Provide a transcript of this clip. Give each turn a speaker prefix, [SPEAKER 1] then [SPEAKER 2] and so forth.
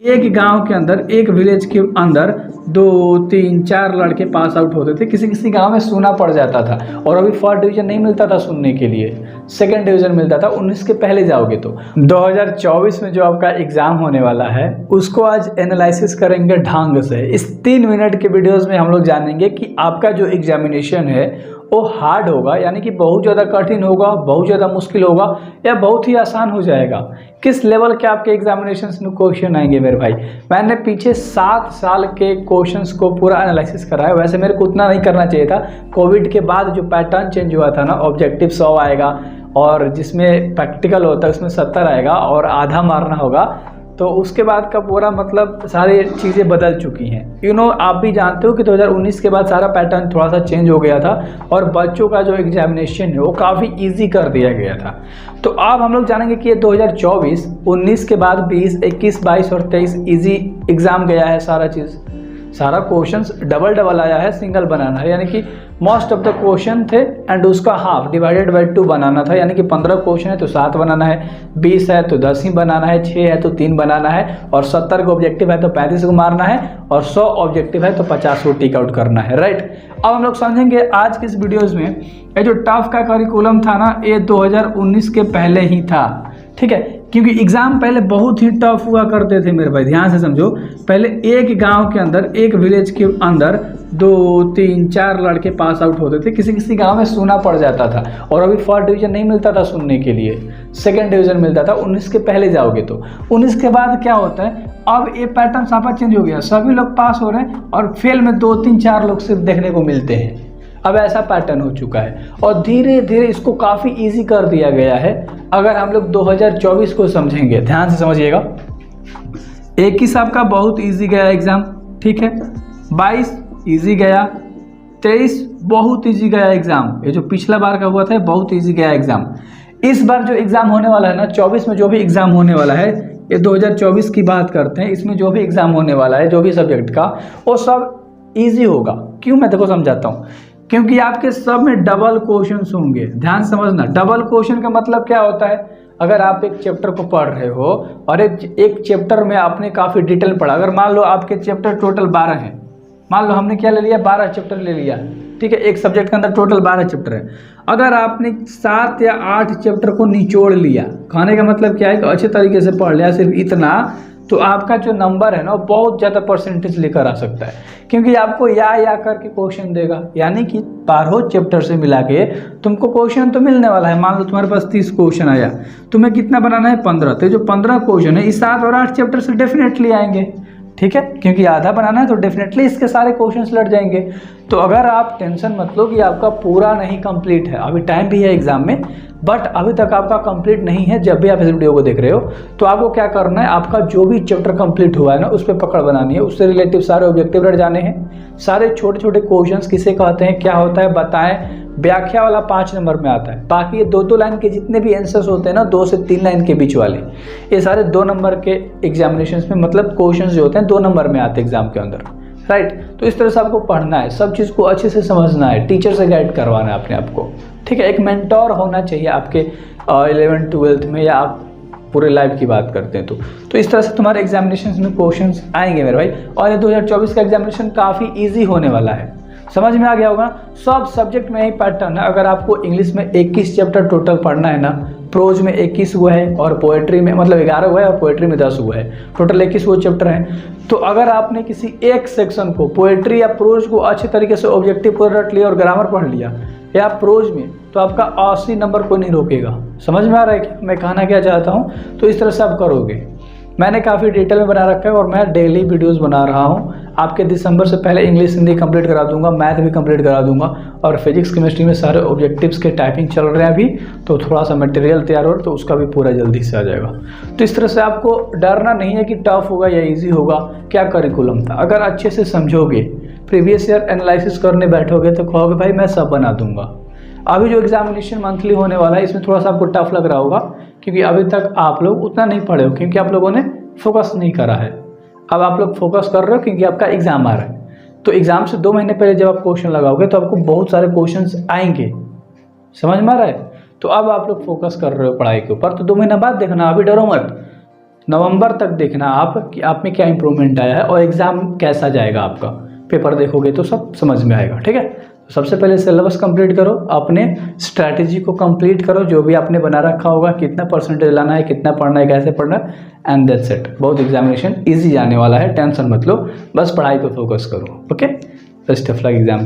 [SPEAKER 1] एक गांव के अंदर, एक विलेज के अंदर 2 3 4 लड़के पास आउट होते थे। किसी किसी गांव में सुना पड़ जाता था और अभी फर्स्ट डिवीजन नहीं मिलता था सुनने के लिए, सेकंड डिवीजन मिलता था 19 के पहले जाओगे तो। 2024 में जो आपका एग्जाम होने वाला है उसको आज एनालिसिस करेंगे ढंग से। इस 3 मिनट के वीडियोस में हम लोग जानेंगे कि आपका जो एग्जामिनेशन है वो हार्ड होगा, यानी कि बहुत ज़्यादा कठिन होगा, बहुत ज़्यादा मुश्किल होगा, या बहुत ही आसान हो जाएगा। किस लेवल के आपके एग्जामिनेशंस में क्वेश्चन आएंगे मेरे भाई। मैंने पीछे 7 साल के क्वेश्चंस को पूरा एनालिसिस करा है। वैसे मेरे को उतना नहीं करना चाहिए था, कोविड के बाद जो पैटर्न चेंज हुआ था ना, ऑब्जेक्टिव 100 आएगा और जिसमें प्रैक्टिकल होता है उसमें 70 आएगा और आधा मारना होगा, तो उसके बाद का पूरा मतलब सारी चीज़ें बदल चुकी हैं। आप भी जानते हो कि 2019 के बाद सारा पैटर्न थोड़ा सा चेंज हो गया था और बच्चों का जो एग्जामिनेशन है वो काफ़ी इजी कर दिया गया था। तो अब हम लोग जानेंगे कि ये 2024, 19 के बाद 20, 21, 22 और 23 इजी एग्ज़ाम गया है। सारा क्वेश्चंस डबल आया है, सिंगल बनाना है, यानी कि मोस्ट ऑफ द क्वेश्चन थे एंड उसका हाफ डिवाइडेड बाई 2 बनाना था। यानी कि 15 क्वेश्चन है तो 7 बनाना है, 20 है तो 10 ही बनाना है, 6 है तो 3 बनाना है, और 70 का ऑब्जेक्टिव है तो 35 को मारना है, और 100 ऑब्जेक्टिव है तो 50 को टिक आउट करना है। राइट, अब हम लोग समझेंगे आज की इस वीडियोज़ में ये जो टफ का करिकुलम था ना, ये 2019 के पहले ही था। ठीक है, क्योंकि एग्ज़ाम पहले बहुत ही टफ हुआ करते थे मेरे भाई, ध्यान से समझो। पहले एक गांव के अंदर, एक विलेज के अंदर 2 3 4 लड़के पास आउट होते थे। किसी किसी गांव में सुना पड़ जाता था और अभी फर्स्ट डिवीजन नहीं मिलता था सुनने के लिए, सेकंड डिवीजन मिलता था 19 के पहले जाओगे तो। 19 के बाद क्या होता है, अब ये पैटर्न साफा चेंज हो गया, सभी लोग पास हो रहे हैं और फेल में 2 3 4 लोग सिर्फ देखने को मिलते हैं। अब ऐसा पैटर्न हो चुका है और धीरे धीरे इसको काफ़ी इजी कर दिया गया है। अगर हम लोग 2024 को समझेंगे, ध्यान से समझिएगा। 21 आपका बहुत इजी गया एग्ज़ाम, ठीक है। 22 इजी गया, 23 बहुत इजी गया एग्ज़ाम। ये जो पिछला बार का हुआ था बहुत इजी गया एग्ज़ाम। इस बार जो एग्ज़ाम होने वाला है ना, 24 में जो भी एग्ज़ाम होने वाला है, ये 2024 की बात करते हैं, इसमें जो भी एग्ज़ाम होने वाला है जो भी सब्जेक्ट का, वो सब ईजी होगा। क्यों, मैं देखो समझाता हूँ। क्योंकि आपके सब में डबल क्वेश्चंस होंगे, ध्यान समझना। डबल क्वेश्चन का मतलब क्या होता है, अगर आप एक चैप्टर को पढ़ रहे हो और एक चैप्टर में आपने काफ़ी डिटेल पढ़ा, अगर मान लो आपके चैप्टर टोटल 12 हैं, मान लो हमने क्या ले लिया, 12 चैप्टर ले लिया, ठीक है। एक सब्जेक्ट के अंदर टोटल 12 चैप्टर है। अगर आपने 7 या 8 चैप्टर को निचोड़ लिया, कहने का मतलब क्या है कि अच्छे तरीके से पढ़ लिया सिर्फ इतना, तो आपका जो नंबर है ना वो बहुत ज़्यादा परसेंटेज लेकर आ सकता है। क्योंकि आपको या करके क्वेश्चन देगा, यानी कि 12 चैप्टर से मिला के तुमको क्वेश्चन तो मिलने वाला है। मान लो तुम्हारे पास 30 क्वेश्चन आया, तुम्हें कितना बनाना है, 15। तो जो 15 क्वेश्चन है इस 7 और 8 चैप्टर से डेफिनेटली आएंगे, ठीक है। क्योंकि आधा बनाना है तो डेफिनेटली इसके सारे क्वेश्चंस लट जाएंगे। तो अगर आप टेंशन मत लो कि आपका पूरा नहीं कंप्लीट है, अभी टाइम भी है एग्जाम में, बट अभी तक आपका कंप्लीट नहीं है। जब भी आप इस वीडियो को देख रहे हो तो आपको क्या करना है, आपका जो भी चैप्टर कंप्लीट हुआ है ना उस पर पकड़ बनानी है, उससे रिलेटिव सारे ऑब्जेक्टिव रट जाने हैं। सारे छोटे छोटे क्वेश्चंस किसे कहते हैं, क्या होता है बताएं, व्याख्या वाला 5 नंबर में आता है। बाकी ये 2 लाइन के जितने भी आंसर्स होते हैं ना, 2 से 3 लाइन के बीच वाले, ये सारे 2 नंबर के एग्जामिनेशन में, मतलब क्वेश्चंस जो होते हैं 2 नंबर में आते हैं एग्जाम के अंदर। राइट, तो इस तरह से आपको पढ़ना है, सब चीज़ को अच्छे से समझना है, टीचर से गाइड करवाना है अपने आप को, ठीक है। एक मेंटोर होना चाहिए आपके 11th 12th में, या आप पूरे लाइफ की बात करते हैं तो इस तरह से तुम्हारे एग्जामिनेशन में क्वेश्चंस आएंगे मेरे भाई। और ये 2024 का एग्जामिनेशन काफ़ी ईजी होने वाला है, समझ में आ गया होगा। सब सब्जेक्ट में यही पैटर्न है। अगर आपको इंग्लिश में 21 चैप्टर टोटल पढ़ना है ना, प्रोज में 21 हुआ है और पोएट्री में मतलब 11 हुआ है और पोएट्री में 10 हुआ है, टोटल 21 वो चैप्टर हैं। तो अगर आपने किसी एक सेक्शन को, पोएट्री या प्रोज को अच्छे तरीके से ऑब्जेक्टिव को रट लिया और ग्रामर पढ़ लिया या प्रोज में, तो आपका 80 नंबर कोई नहीं रोकेगा। समझ में आ रहा है कि मैं कहना क्या चाहता हूँ। तो इस तरह से आप करोगे। मैंने काफ़ी डिटेल में बना रखा है और मैं डेली वीडियोस बना रहा हूँ। आपके दिसंबर से पहले इंग्लिश हिंदी कंप्लीट करा दूंगा, मैथ भी कंप्लीट करा दूंगा, और फिजिक्स केमिस्ट्री में सारे ऑब्जेक्टिव्स के टाइपिंग चल रहे हैं अभी, तो थोड़ा सा मटेरियल तैयार हो तो उसका भी पूरा जल्दी से आ जाएगा। तो इस तरह से आपको डरना नहीं है कि टफ होगा या ईजी होगा, क्या करिकुलम था। अगर अच्छे से समझोगे, प्रीवियस ईयर एनालिसिस करने बैठोगे तो कहोगे भाई मैं सब बना दूंगा। अभी जो एग्जामिनेशन मंथली होने वाला है इसमें थोड़ा सा आपको टफ लग रहा होगा, क्योंकि अभी तक आप लोग उतना नहीं पढ़े हो, क्योंकि आप लोगों ने फोकस नहीं करा है। अब आप लोग फोकस कर रहे हो क्योंकि आपका एग्जाम आ रहा है। तो एग्जाम से 2 महीने पहले जब आप क्वेश्चन लगाओगे तो आपको बहुत सारे क्वेश्चंस आएंगे, समझ में आ रहा है। तो अब आप लोग फोकस कर रहे हो पढ़ाई के ऊपर, तो 2 महीना बाद देखना, अभी डरो मत। नवंबर तक देखना आप कि आप में क्या इंप्रूवमेंट आया है और एग्ज़ाम कैसा जाएगा आपका। पेपर देखोगे तो सब समझ में आएगा, ठीक है। तो सबसे पहले सिलेबस कंप्लीट करो, अपने स्ट्रैटेजी को कंप्लीट करो, जो भी आपने बना रखा होगा, कितना परसेंटेज लाना है, कितना पढ़ना है, कैसे पढ़ना है, एंड दैट्स इट। बहुत एग्जामिनेशन ईजी जाने वाला है, टेंशन मत लो, बस पढ़ाई पे फोकस करो। Okay, best of luck exam.